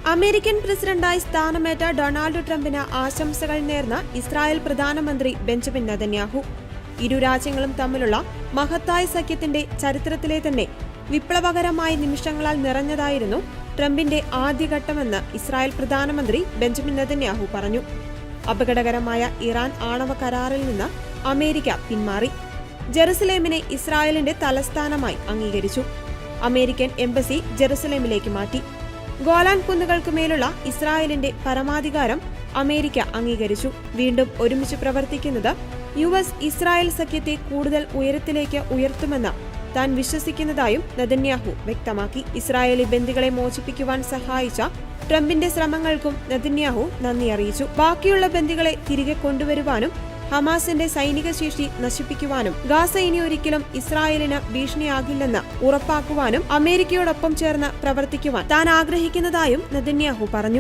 American പ്രസിഡന്റായി സ്ഥാനമേറ്റ Donald ട്രംപിന് ആശംസകൾ നേർന്ന ഇസ്രായേൽ പ്രധാനമന്ത്രി ബെഞ്ചമിൻ നെതന്യാഹു. ഇരു രാജ്യങ്ങളും തമ്മിലുള്ള മഹത്തായ സഖ്യത്തിന്റെ ചരിത്രത്തിലെ തന്നെ വിപ്ലവകരമായ നിമിഷങ്ങളാൽ നിറഞ്ഞതായിരുന്നു ട്രംപിന്റെ ആദ്യഘട്ടമെന്ന് ഇസ്രായേൽ പ്രധാനമന്ത്രി ബെഞ്ചമിൻ നെതന്യാഹു പറഞ്ഞു. അപകടകരമായ ഇറാൻ ആണവ കരാറിൽ നിന്ന് അമേരിക്ക പിന്മാറി. ജെറുസലേമിനെ ഇസ്രായേലിന്റെ തലസ്ഥാനമായി അംഗീകരിച്ചു. അമേരിക്കൻ എംബസി ജെറുസലേമിലേക്ക് മാറ്റി. ഗോലാൻ കുന്നുകൾക്കുമേലുള്ള ഇസ്രായേലിന്റെ പരമാധികാരം അമേരിക്ക അംഗീകരിച്ചു. വീണ്ടും ഒരുമിച്ച് പ്രവർത്തിക്കുന്നത് US ഇസ്രായേൽ സഖ്യത്തെ കൂടുതൽ ഉയരത്തിലേക്ക് ഉയർത്തുമെന്ന് താൻ വിശ്വസിക്കുന്നതായും നെതന്യാഹു വ്യക്തമാക്കി. ഇസ്രായേലി ബന്ദികളെ മോചിപ്പിക്കുവാൻ സഹായിച്ച ട്രംപിന്റെ ശ്രമങ്ങൾക്കും നെതന്യാഹു നന്ദി അറിയിച്ചു. ബാക്കിയുള്ള ബന്ദികളെ തിരികെ കൊണ്ടുവരുവാനും ഹമാസിന്റെ സൈനിക ശേഷി നശിപ്പിക്കുവാനും ഗാസ ഇനി ഒരിക്കലും ഇസ്രായേലിന് ഭീഷണിയാകില്ലെന്ന് ഉറപ്പാക്കുവാനും അമേരിക്കയോടൊപ്പം ചേർന്ന് പ്രവർത്തിക്കുവാൻ താൻ ആഗ്രഹിക്കുന്നതായും നെതന്യാഹു പറഞ്ഞു.